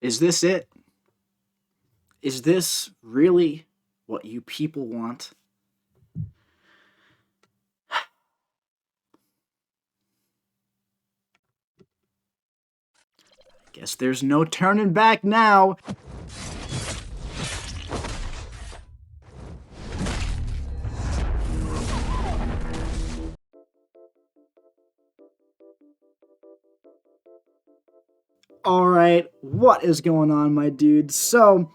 Is this it? Is this really what you people want? Guess there's no turning back now. Alright, what is going on, my dudes? So,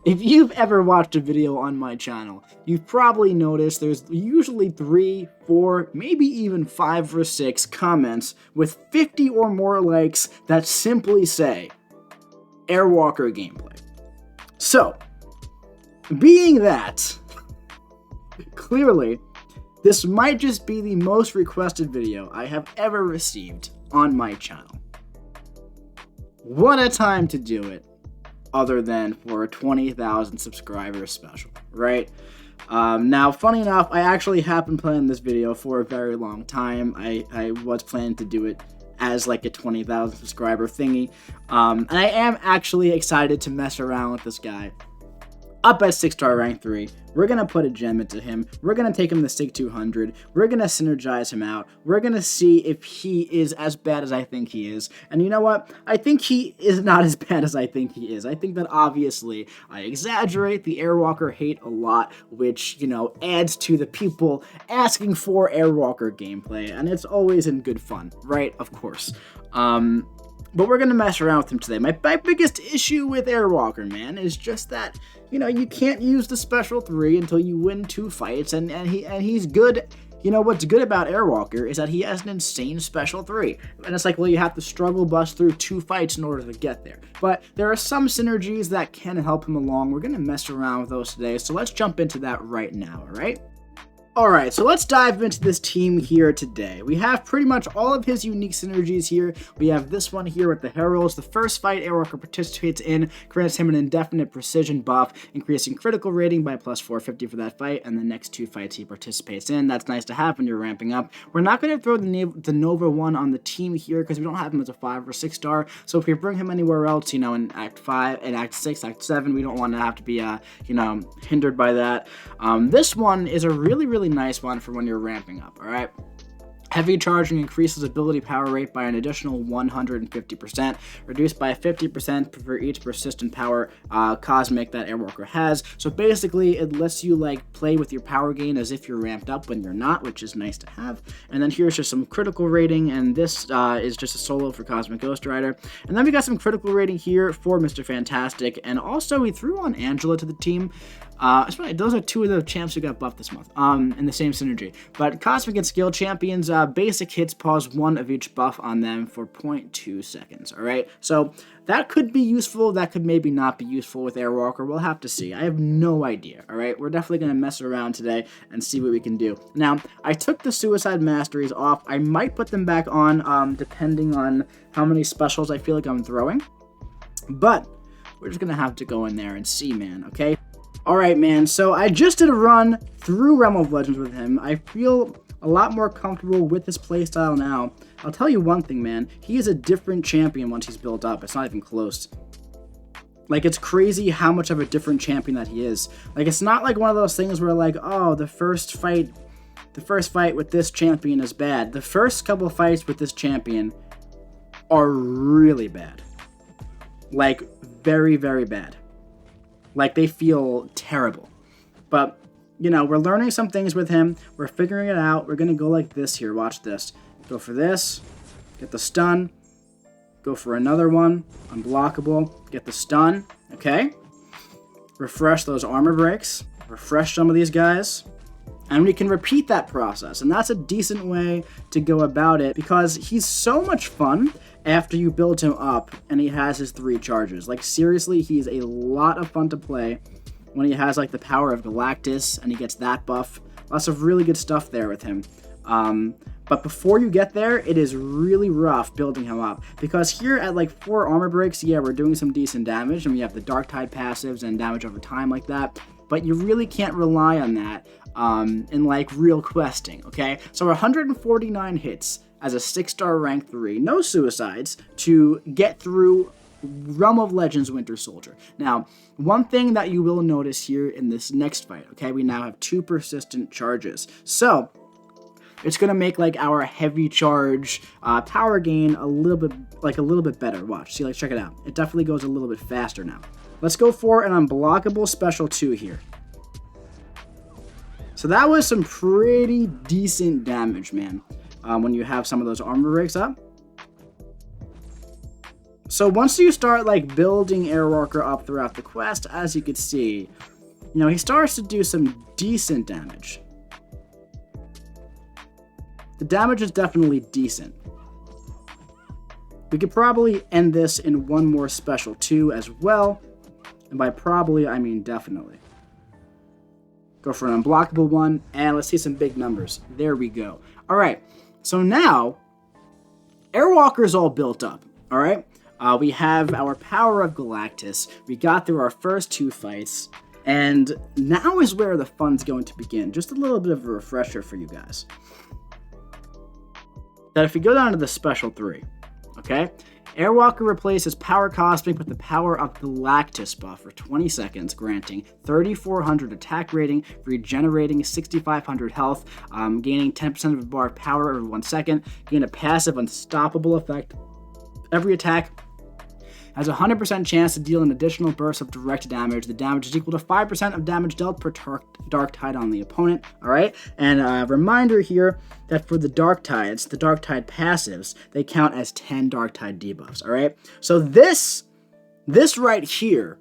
if you've ever watched a video on my channel, you've probably noticed there's usually 3, 4, maybe even 5 or 6 comments with 50 or more likes that simply say, Airwalker gameplay. So, being that, clearly, this might just be the most requested video I have ever received on my channel. What a time to do it, other than for a 20,000 subscriber special, right? Now, funny enough, I actually have been planning this video for a very long time. I was planning to do it as like a 20,000 subscriber thingy, and I am actually excited to mess around with this guy. Up at 6-star rank 3, we're going to put a gem into him, we're going to take him to Sig 200, we're going to synergize him out, we're going to see if he is as bad as I think he is, and you know what, I think he is not as bad as I think he is. I think that obviously I exaggerate the Airwalker hate a lot, which, you know, adds to the people asking for Airwalker gameplay, and it's always in good fun, right? Of course. But we're going to mess around with him today. My biggest issue with Airwalker, man, is just that, you know, you can't use the special 3 until you win 2 fights, and he's good. You know, what's good about Airwalker is that he has an insane special 3. And it's like, well, you have to struggle bust through 2 fights in order to get there. But there are some synergies that can help him along. We're going to mess around with those today, so let's jump into that right now, alright? Alright, so let's dive into this team here today. We have pretty much all of his unique synergies here. We have this one here with the Heralds. The first fight Airwalker participates in grants him an indefinite precision buff, increasing critical rating by plus 450 for that fight, and the next 2 fights he participates in. That's nice to have when you're ramping up. We're not going to throw the Nova one on the team here because we don't have him as a 5 or 6 star, so if we bring him anywhere else, you know, in Act 5, in Act 6, Act 7, we don't want to have to be, you know, hindered by that. This one is a really nice one for when you're ramping up, alright? Heavy charging increases ability power rate by an additional 150%, reduced by 50% for each persistent power cosmic that Airwalker has. So basically, it lets you like play with your power gain as if you're ramped up when you're not, which is nice to have. And then here's just some critical rating, and this is just a solo for Cosmic Ghost Rider. And then we got some critical rating here for Mr. Fantastic, and also we threw on Angela to the team. Those are 2 of the champs who got buffed this month, in the same synergy. But Cosmic and Skill Champions, basic hits pause 1 of each buff on them for 0.2 seconds, alright? So, that could be useful, that could maybe not be useful with Airwalker, we'll have to see. I have no idea, alright? We're definitely going to mess around today and see what we can do. Now, I took the Suicide Masteries off. I might put them back on, depending on how many specials I feel like I'm throwing. But, we're just going to have to go in there and see, man, okay? Alright, man, so I just did a run through Realm of Legends with him. I feel a lot more comfortable with his playstyle now. I'll tell you one thing, man. He is a different champion once he's built up. It's not even close. Like, it's crazy how much of a different champion that he is. Like, it's not like one of those things where, like, oh, the first fight with this champion is bad. The first couple of fights with this champion are really bad. Like, very bad. Like, they feel terrible. But, you know, we're learning some things with him. We're figuring it out. We're going to go like this here. Watch this. Go for this. Get the stun. Go for another one. Unblockable. Get the stun. Okay. Refresh those armor breaks. Refresh some of these guys. And we can repeat that process. And that's a decent way to go about it because he's so much fun after you build him up and he has his 3 charges. Like, seriously, he's a lot of fun to play when he has, like, the power of Galactus and he gets that buff. Lots of really good stuff there with him. But before you get there, it is really rough building him up. Because here at, like, 4 armor breaks, yeah, we're doing some decent damage, and we have the Dark Tide passives and damage over time like that. But you really can't rely on that in, like, real questing, okay? So 149 hits as a 6-star rank 3, no suicides, to get through Realm of Legends Winter Soldier. Now, one thing that you will notice here in this next fight, okay, we now have 2 persistent charges. So, it's going to make like our heavy charge power gain a little bit better. Watch, see, like, check it out. It definitely goes a little bit faster now. Let's go for an unblockable special 2 here. So that was some pretty decent damage, man, when you have some of those armor breaks up. So once you start like building Airwalker up throughout the quest, as you can see, you know, he starts to do some decent damage. The damage is definitely decent. We could probably end this in one more special 2 as well. And by probably, I mean definitely. Go for an unblockable one, and let's see some big numbers. There we go. All right, so now, Airwalker's all built up, all right? We have our Power of Galactus. We got through our first 2 fights, and now is where the fun's going to begin. Just a little bit of a refresher for you guys. That if we go down to the special 3, okay? Airwalker replaces Power Cosmic with the Power of Galactus buff for 20 seconds, granting 3,400 attack rating, regenerating 6,500 health, gaining 10% of a bar of power every 1 second, gain a passive unstoppable effect. Every attack has a 100% chance to deal an additional burst of direct damage. The damage is equal to 5% of damage dealt per Dark Tide on the opponent, alright? And a reminder here that for the Dark Tides, the Dark Tide passives, they count as 10 Dark Tide debuffs, alright? So this right here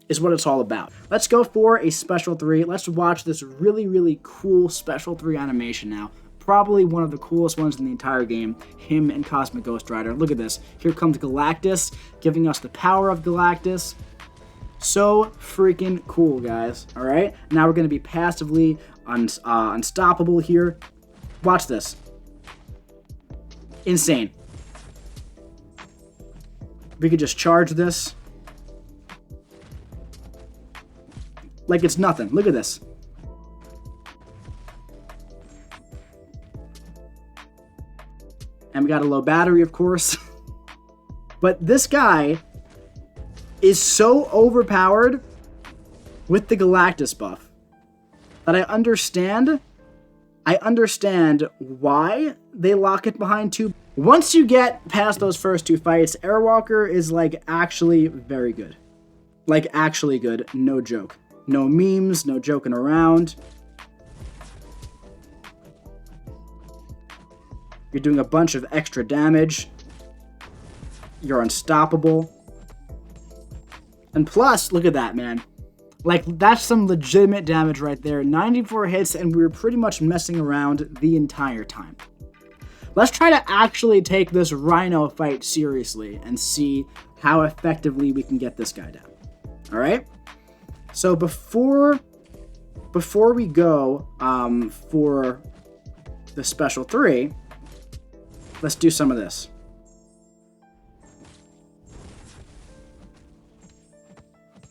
is what it's all about. Let's go for a special 3. Let's watch this really, really cool special 3 animation now. Probably one of the coolest ones in the entire game, him and Cosmic Ghost Rider. Look at this. Here comes Galactus, giving us the power of Galactus. So freaking cool, guys. All right, now we're going to be passively unstoppable here. Watch this. Insane. We could just charge this like it's nothing. Look at this. And we got a low battery, of course. But this guy is so overpowered with the Galactus buff that I understand why they lock it behind 2. Once you get past those first 2 fights, Airwalker is like actually very good. Like actually good, no joke. No memes, no joking around. You're doing a bunch of extra damage. You're unstoppable. And plus, look at that, man. Like, that's some legitimate damage right there. 94 hits, and we were pretty much messing around the entire time. Let's try to actually take this Rhino fight seriously and see how effectively we can get this guy down. Alright? So before we go for the special 3, let's do some of this.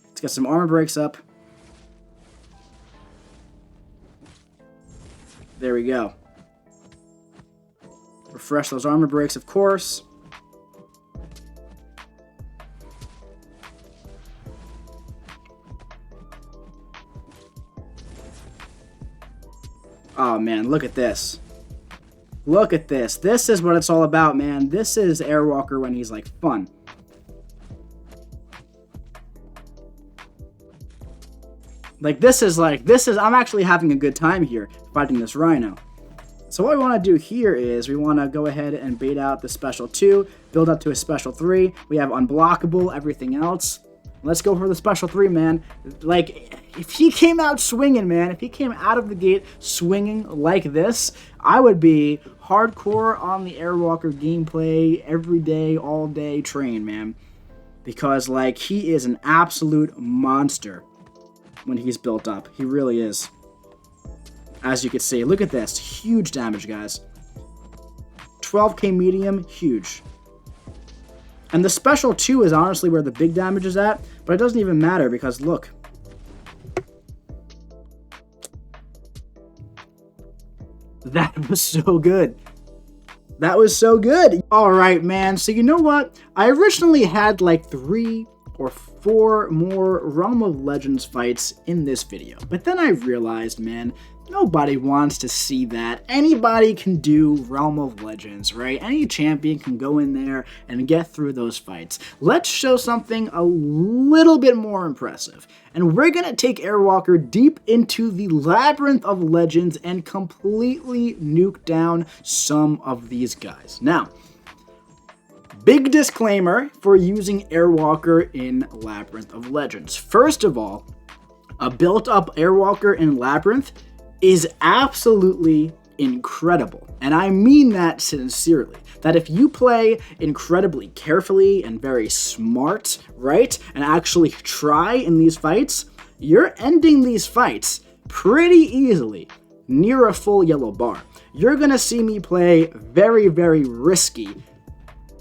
Let's get some armor breaks up. There we go. Refresh those armor breaks, of course. Oh man, look at this. Look at this. This is what it's all about, man. This is Airwalker when he's like fun. I'm actually having a good time here fighting this Rhino. So what we want to do here is we want to go ahead and bait out the special 2, build up to a special 3. We have unblockable, everything else. Let's go for the special 3, man. Like, if he came out swinging, man, if he came out of the gate swinging like this, I would be hardcore on the Airwalker gameplay every day, all day train, man. Because, like, he is an absolute monster when he's built up. He really is. As you can see, look at this. Huge damage, guys. 12k medium, huge. And the special 2 is honestly where the big damage is at, but it doesn't even matter because look. That was so good. That was so good. All right, man. So you know what? I originally had like 3 or 4 more Realm of Legends fights in this video. But then I realized, man, nobody wants to see that. Anybody can do Realm of Legends, right? Any champion can go in there and get through those fights. Let's show something a little bit more impressive. And we're going to take Airwalker deep into the Labyrinth of Legends and completely nuke down some of these guys. Now, big disclaimer for using Airwalker in Labyrinth of Legends. First of all, a built-up Airwalker in Labyrinth is absolutely incredible. And I mean that sincerely. That if you play incredibly carefully and very smart, right, and actually try in these fights, you're ending these fights pretty easily near a full yellow bar. You're gonna see me play very, very risky.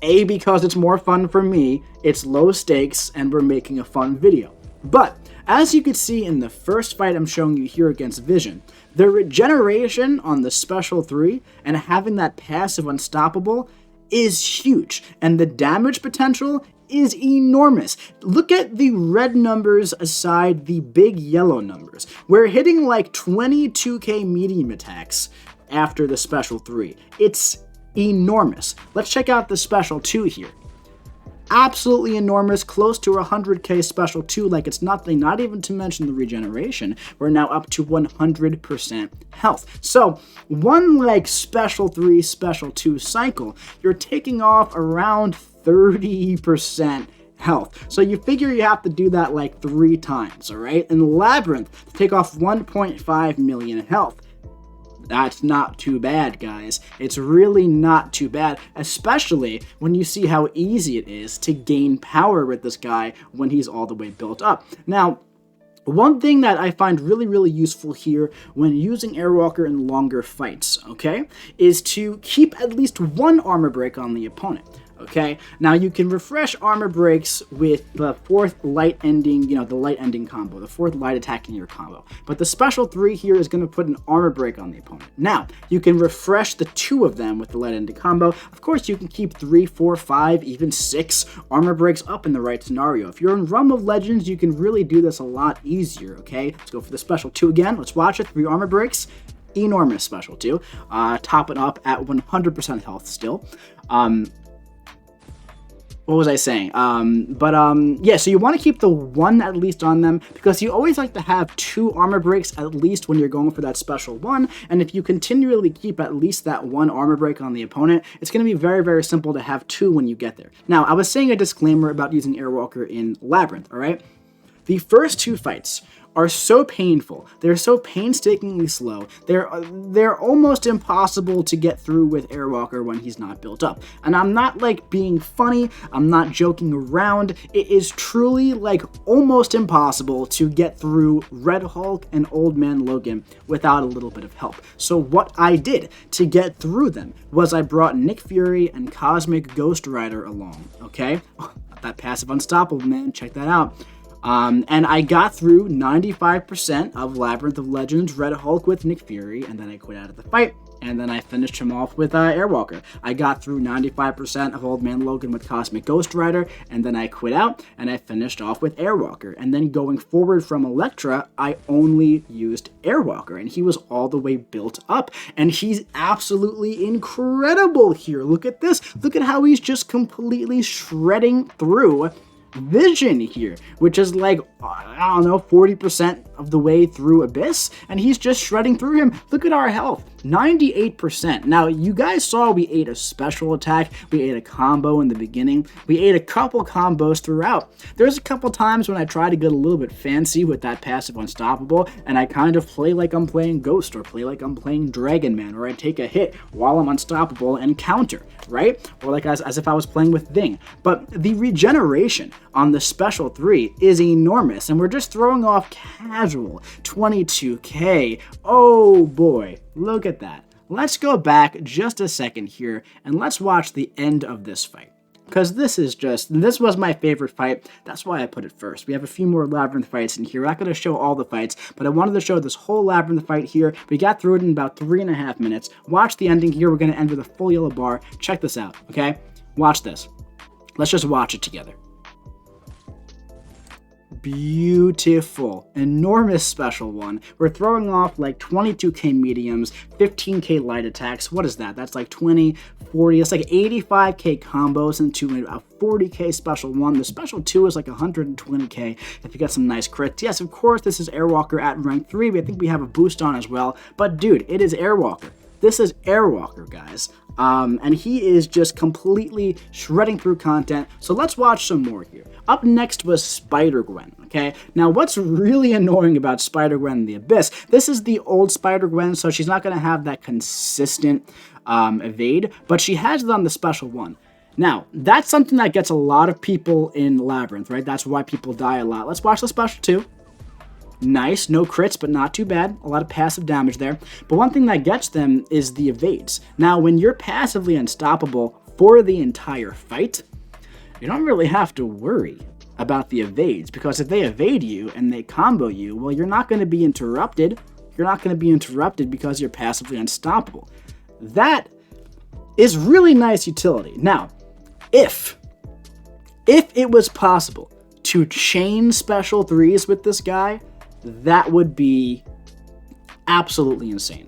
A, because it's more fun for me, it's low stakes, and we're making a fun video. But as you can see in the first fight I'm showing you here against Vision, the regeneration on the Special 3 and having that passive Unstoppable is huge, and the damage potential is enormous. Look at the red numbers aside the big yellow numbers. We're hitting like 22k medium attacks after the Special 3. It's enormous. Let's check out the Special 2 here. Absolutely enormous, close to 100k Special 2 like it's nothing, not even to mention the regeneration. We're now up to 100% health. So, one like Special 3, Special 2 cycle, you're taking off around 30% health. So you figure you have to do that like 3 times, alright? In Labyrinth, to take off 1.5 million health. That's not too bad, guys. It's really not too bad, especially when you see how easy it is to gain power with this guy when he's all the way built up. Now, one thing that I find really, really useful here when using Airwalker in longer fights, okay, is to keep at least 1 armor break on the opponent. Okay, now you can refresh armor breaks with the 4th light ending, the light ending combo, the 4th light attack in your combo. But the Special 3 here is going to put an armor break on the opponent. Now, you can refresh the 2 of them with the light ending combo. Of course, you can keep 3, 4, 5, even 6 armor breaks up in the right scenario. If you're in Realm of Legends, you can really do this a lot easier, okay? Let's go for the Special 2 again. Let's watch it. 3 armor breaks. Enormous Special 2. Top it up at 100% health still. What was I saying? Yeah, so you want to keep the 1 at least on them, because you always like to have 2 armor breaks at least when you're going for that Special 1, and if you continually keep at least that 1 armor break on the opponent, it's going to be very, very simple to have 2 when you get there. Now, I was saying a disclaimer about using Airwalker in Labyrinth, alright? The first 2 fights are so painful. They're so painstakingly slow. They're almost impossible to get through with Airwalker when he's not built up. And I'm not like being funny, I'm not joking around. It is truly like almost impossible to get through Red Hulk and Old Man Logan without a little bit of help. So what I did to get through them was I brought Nick Fury and Cosmic Ghost Rider along, okay? That passive Unstoppable, man, check that out. And I got through 95% of Labyrinth of Legends Red Hulk with Nick Fury, and then I quit out of the fight, and then I finished him off with Airwalker. I got through 95% of Old Man Logan with Cosmic Ghost Rider, and then I quit out, and I finished off with Airwalker. And then going forward from Elektra, I only used Airwalker, and he was all the way built up, and he's absolutely incredible here. Look at this. Look at how he's just completely shredding through Vision here, which is like, I don't know, 40% of the way through Abyss, and he's just shredding through him. Look at our health, 98%. Now, you guys saw we ate a special attack, we ate a combo in the beginning, we ate a couple combos throughout. There's a couple times when I try to get a little bit fancy with that passive Unstoppable, and I kind of play like I'm playing Ghost, or play like I'm playing Dragon Man, or I take a hit while I'm unstoppable and counter, right? Or like as if I was playing with Thing. But the regeneration on the Special 3 is enormous, and we're just throwing off casual 22k. Oh boy, look at that. Let's go back just a second here, and let's watch the end of this fight. because this was my favorite fight. That's why I put it first. We have a few more Labyrinth fights in here. We're not going to show all the fights, but I wanted to show this whole Labyrinth fight here. We got through it in about 3.5 minutes. Watch the ending here. We're going to end with a full yellow bar. Check this out, okay? Watch this. Let's just watch it together. Beautiful, enormous special one. We're throwing off like 22k mediums, 15k light attacks. What is that? That's like 20, 40, it's like 85k combos into a 40k special one. The special 2 is like 120k if you get some nice crits. Yes, of course, this is Airwalker at rank 3, but I think we have a boost on as well. But dude, it is Airwalker. This is Airwalker, guys. And he is just completely shredding through content. So let's watch some more here. Up next was Spider-Gwen, okay? Now, what's really annoying about Spider-Gwen in the Abyss, this is the old Spider-Gwen, so she's not going to have that consistent evade, but she has it on the special one. Now, that's something that gets a lot of people in Labyrinth, right? That's why people die a lot. Let's watch the special 2. Nice, no crits, but not too bad. A lot of passive damage there. But one thing that gets them is the evades. Now, when you're passively unstoppable for the entire fight, you don't really have to worry about the evades, because if they evade you and they combo you, well, you're not going to be interrupted. You're not going to be interrupted because you're passively unstoppable. That is really nice utility. Now, if it was possible to chain special 3s with this guy, that would be absolutely insane.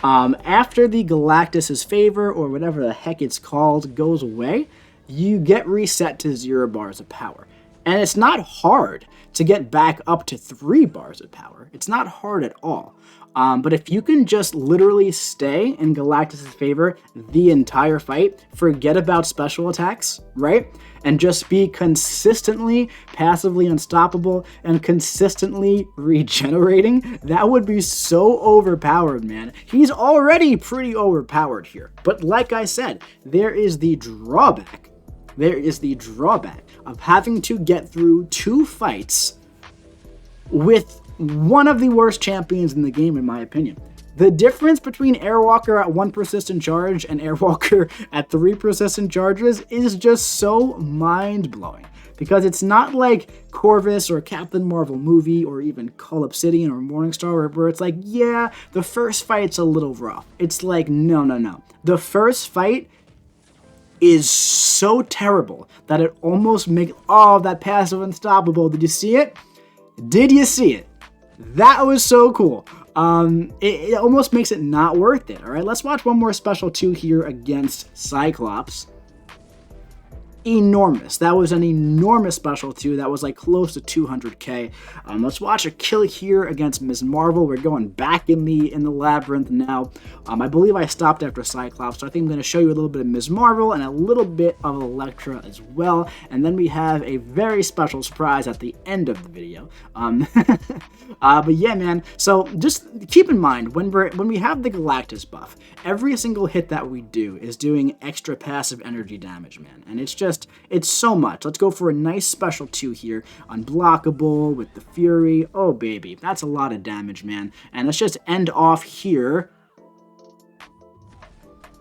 After the Galactus's favor, or whatever the heck it's called, goes away, you get reset to 0 bars of power. And it's not hard to get back up to 3 bars of power. It's not hard at all. But if you can just literally stay in Galactus's favor the entire fight, forget about special attacks, right? And just be consistently passively unstoppable and consistently regenerating, that would be so overpowered, man. He's already pretty overpowered here. But like I said, there is the drawback. There is the drawback of having to get through 2 fights with one of the worst champions in the game, in my opinion. The difference between Airwalker at 1 persistent charge and Airwalker at 3 persistent charges is just so mind-blowing. Because it's not like Corvus or Captain Marvel movie or even Call Obsidian or Morningstar where it's like, yeah, the first fight's a little rough. It's like, no. The first fight is so terrible that it almost makes, oh, that passive unstoppable. Did you see it? Did you see it? That was so cool. It almost makes it not worth it. All right, let's watch one more special 2 here against Cyclops. Enormous. That was an enormous special 2. That was like close to 200k. Let's watch a kill here against Ms. Marvel. We're going back in the Labyrinth now. I believe I stopped after Cyclops, so I think I'm going to show you a little bit of Ms. Marvel and a little bit of Elektra as well. And then we have a very special surprise at the end of the video. But yeah, man. So just keep in mind when we have the Galactus buff, every single hit that we do is doing extra passive energy damage, man. And it's so much. Let's go for a nice special 2 here. Unblockable with the Fury. Oh, baby. That's a lot of damage, man. And let's just end off here.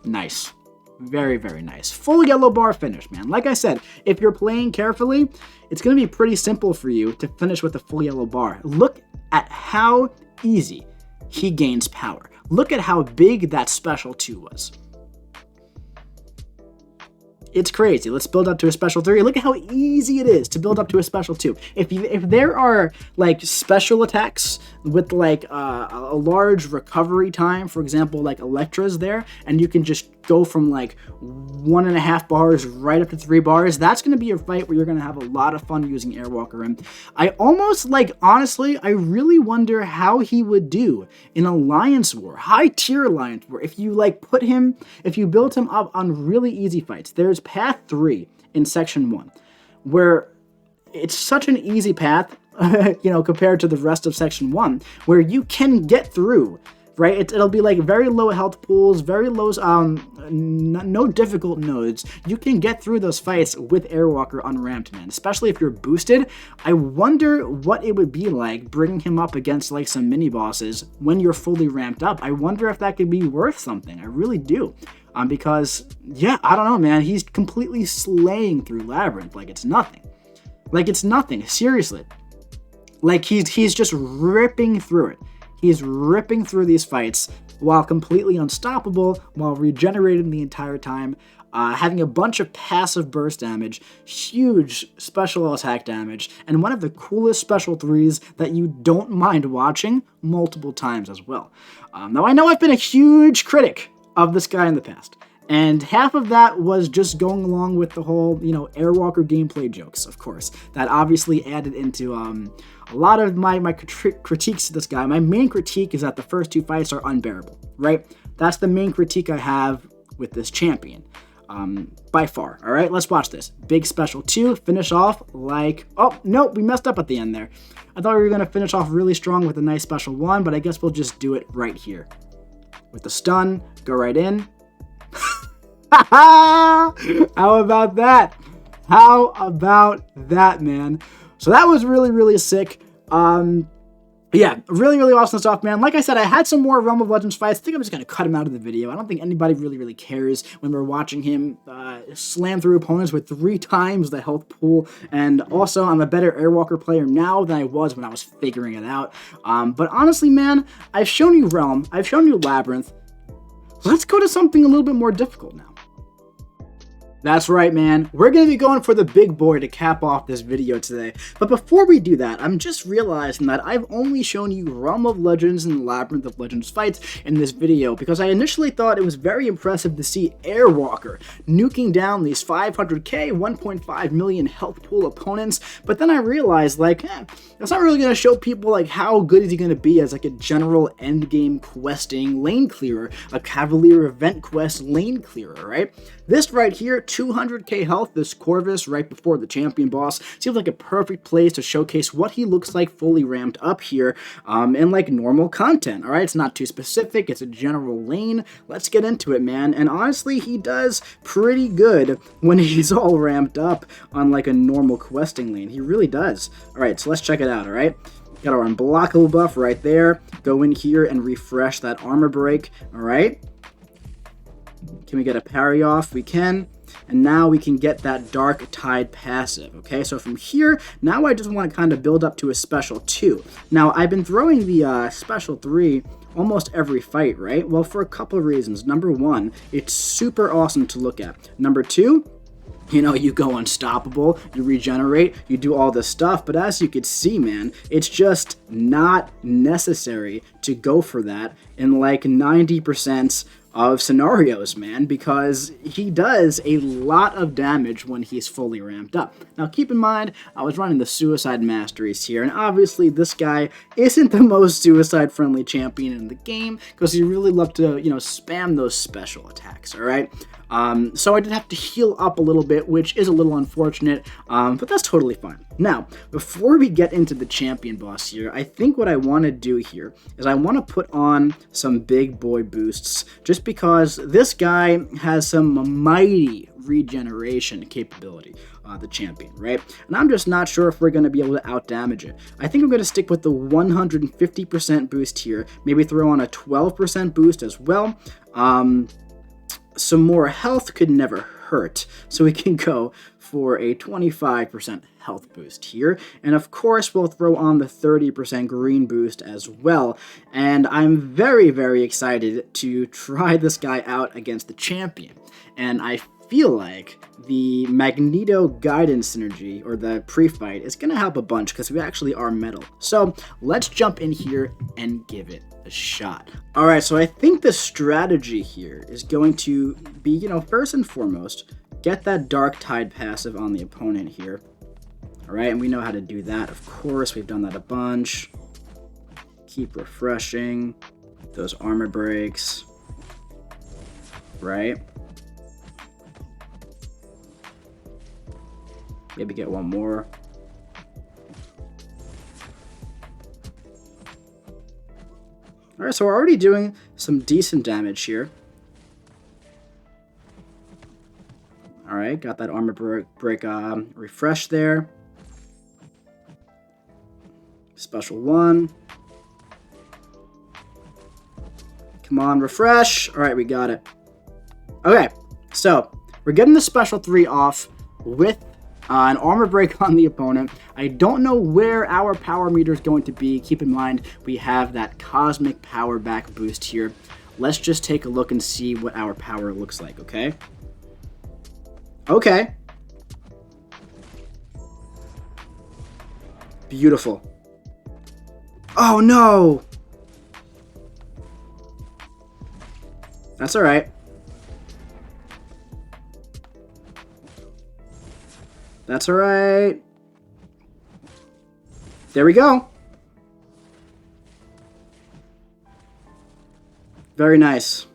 Nice. Very, very nice. Full yellow bar finish, man. Like I said, if you're playing carefully, it's going to be pretty simple for you to finish with a full yellow bar. Look at how easy he gains power. Look at how big that special 2 was. It's crazy. Let's build up to a special 3. Look at how easy it is to build up to a special 2. If there are like special attacks with like a large recovery time, for example, like Elektra's there, and you can just go from like 1.5 bars right up to 3 bars, that's going to be a fight where you're going to have a lot of fun using Airwalker. And I almost like, honestly, I really wonder how he would do in Alliance War, high tier Alliance War, if you like if you build him up on really easy fights. There's Path 3 in Section 1, where it's such an easy path, compared to the rest of Section 1, where you can get through right? It'll be like very low health pools, very low, no difficult nodes. You can get through those fights with Airwalker unramped, man, especially if you're boosted. I wonder what it would be like bringing him up against like some mini bosses when you're fully ramped up. I wonder if that could be worth something. I really do. Because, yeah, I don't know, man. He's completely slaying through Labyrinth like it's nothing. Like it's nothing, seriously. Like he's just ripping through it. He's ripping through these fights while completely unstoppable, while regenerating the entire time, having a bunch of passive burst damage, huge special attack damage, and one of the coolest special 3s that you don't mind watching multiple times as well. Now, I know I've been a huge critic of this guy in the past, and half of that was just going along with the whole, Airwalker gameplay jokes, of course, that obviously added into a lot of my critiques to this guy. My main critique is that the first 2 fights are unbearable, right? That's the main critique I have with this champion, by far. All right, let's watch this. Big special 2, finish off like, oh, nope, we messed up at the end there. I thought we were going to finish off really strong with a nice special 1, but I guess we'll just do it right here. With the stun, go right in. How about that? How about that, man? So that was really, really sick. Yeah, really, really awesome stuff, man. Like I said, I had some more Realm of Legends fights. I think I'm just going to cut him out of the video. I don't think anybody really cares when we're watching him slam through opponents with 3 times the health pool. And also, I'm a better Airwalker player now than I was when I was figuring it out. But honestly, man, I've shown you Realm. I've shown you Labyrinth. Let's go to something a little bit more difficult now. That's right, man. We're going to be going for the big boy to cap off this video today. But before we do that, I'm just realizing that I've only shown you Realm of Legends and Labyrinth of Legends fights in this video because I initially thought it was very impressive to see Airwalker nuking down these 500k, 1.5 million health pool opponents. But then I realized, like, that's not really going to show people, like, how good is he going to be as, like, a general endgame questing lane clearer, a Cavalier event quest lane clearer, right? This right here, 200k health, this Corvus right before the champion boss, seems like a perfect place to showcase what he looks like fully ramped up here in like normal content, alright? It's not too specific, it's a general lane. Let's get into it, man. And honestly, he does pretty good when he's all ramped up on like a normal questing lane. He really does. Alright, so let's check it out, alright? Got our unblockable buff right there. Go in here and refresh that armor break, alright? Can we get a parry off? We can. And now we can get that Dark Tide passive, okay? So from here, now I just want to kind of build up to a special 2. Now, I've been throwing the special 3 almost every fight, right? Well, for a couple of reasons. Number 1, it's super awesome to look at. Number 2, you go unstoppable, you regenerate, you do all this stuff, but as you could see, man, it's just not necessary to go for that in like 90% of scenarios, man, because he does a lot of damage when he's fully ramped up. Now, keep in mind, I was running the Suicide Masteries here, and obviously this guy isn't the most suicide-friendly champion in the game, because he really loved to, spam those special attacks, alright? So I did have to heal up a little bit, which is a little unfortunate, but that's totally fine. Now, before we get into the champion boss here, I think what I want to do here is I want to put on some big boy boosts, just because this guy has some mighty regeneration capability, the champion, right? And I'm just not sure if we're going to be able to outdamage it. I think I'm going to stick with the 150% boost here, maybe throw on a 12% boost as well. Some more health could never hurt, so we can go for a 25% health boost here, and of course we'll throw on the 30% green boost as well. And I'm very excited to try this guy out against the champion, and I feel like the Magneto guidance synergy, or the pre-fight, is gonna help a bunch because we actually are metal. So let's jump in here and give it a shot. Alright, so I think the strategy here is going to be, first and foremost, get that Dark Tide passive on the opponent here. Alright, and we know how to do that, of course. We've done that a bunch. Keep refreshing those armor breaks. Right? Maybe get one more. Alright, so we're already doing some decent damage here. Alright, got that armor break refresh there. Special 1. Come on, refresh. Alright, we got it. Okay, so we're getting the special 3 off with an armor break on the opponent. I don't know where our power meter is going to be. Keep in mind, we have that cosmic power back boost here. Let's just take a look and see what our power looks like, okay? Okay. Beautiful. Oh, no! That's alright. That's alright. There we go. Very nice.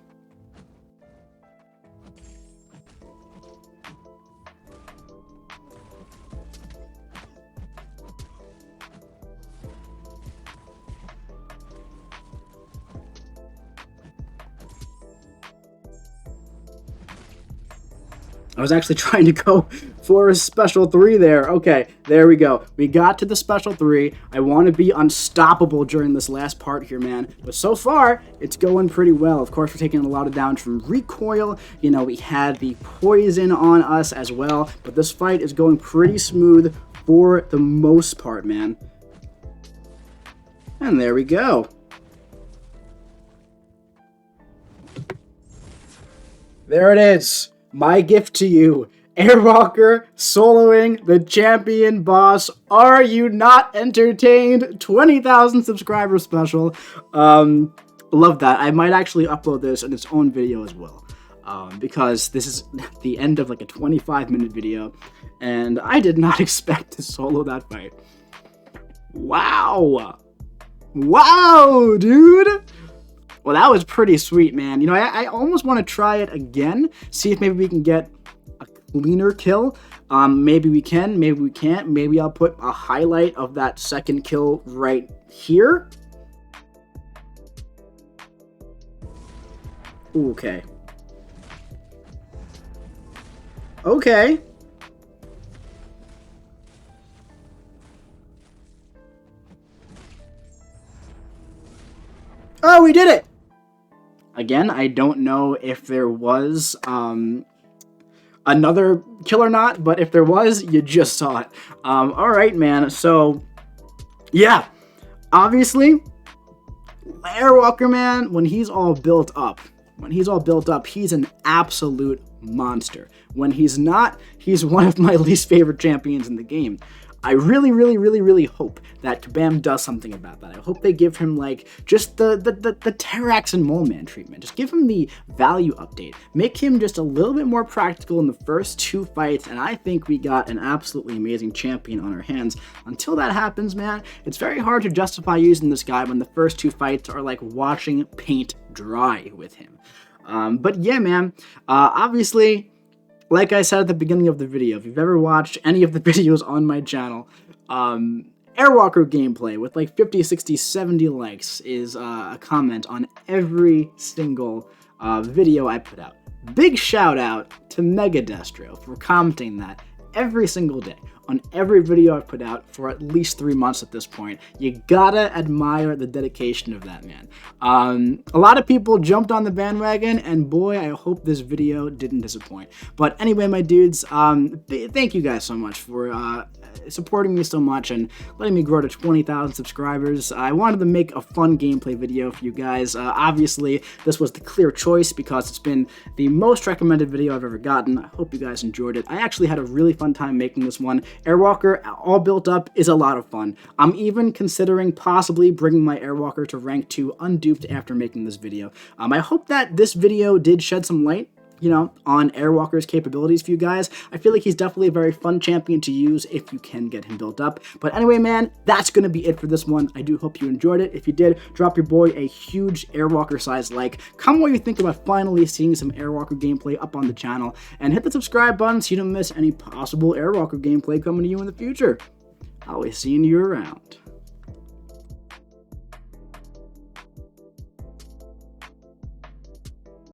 I was actually trying to go for a special 3 there. Okay, there we go. We got to the special 3. I want to be unstoppable during this last part here, man. But so far, it's going pretty well. Of course, we're taking a lot of damage from recoil. You know, we had the poison on us as well. But this fight is going pretty smooth for the most part, man. And there we go. There it is. My gift to you, Airwalker soloing the champion boss. Are you not entertained? 20,000 subscriber special. Love that. I might actually upload this in its own video as well, because this is the end of like a 25-minute video, and I did not expect to solo that fight. Wow. Wow, dude. Well, that was pretty sweet, man. You know, I almost want to try it again, see if maybe we can get a cleaner kill. Maybe we can, maybe we can't. Maybe I'll put a highlight of that second kill right here. Okay. Okay. Oh, we did it! Again, I don't know if there was another kill or not, but if there was, you just saw it. Alright, man, so, yeah. Obviously, Airwalker, man, when he's all built up, he's an absolute monster. When he's not, he's one of my least favorite champions in the game. I really, really, really, really hope that Kabam does something about that. I hope they give him, like, just the Terrax and Mole Man treatment. Just give him the value update. Make him just a little bit more practical in the first 2 fights, and I think we got an absolutely amazing champion on our hands. Until that happens, man, it's very hard to justify using this guy when the first 2 fights are like watching paint dry with him. But yeah, man, obviously, like I said at the beginning of the video, if you've ever watched any of the videos on my channel, Airwalker gameplay with like 50, 60, 70 likes is a comment on every single video I put out. Big shout out to Megadestro for commenting that every single day on every video I've put out for at least 3 months at this point. You gotta admire the dedication of that man. A lot of people jumped on the bandwagon, and boy, I hope this video didn't disappoint. But anyway, my dudes, thank you guys so much for supporting me so much and letting me grow to 20,000 subscribers. I wanted to make a fun gameplay video for you guys. Obviously, this was the clear choice because it's been the most recommended video I've ever gotten. I hope you guys enjoyed it. I actually had a really fun time making this one. Airwalker, all built up, is a lot of fun. I'm even considering possibly bringing my Airwalker to rank 2 unduped after making this video. I hope that this video did shed some light, you know, on Airwalker's capabilities for you guys. I feel like he's definitely a very fun champion to use if you can get him built up. But anyway, man, that's going to be it for this one. I do hope you enjoyed it. If you did, drop your boy a huge Airwalker-sized like. Comment what you think about finally seeing some Airwalker gameplay up on the channel. And hit the subscribe button so you don't miss any possible Airwalker gameplay coming to you in the future. I'll be seeing you around.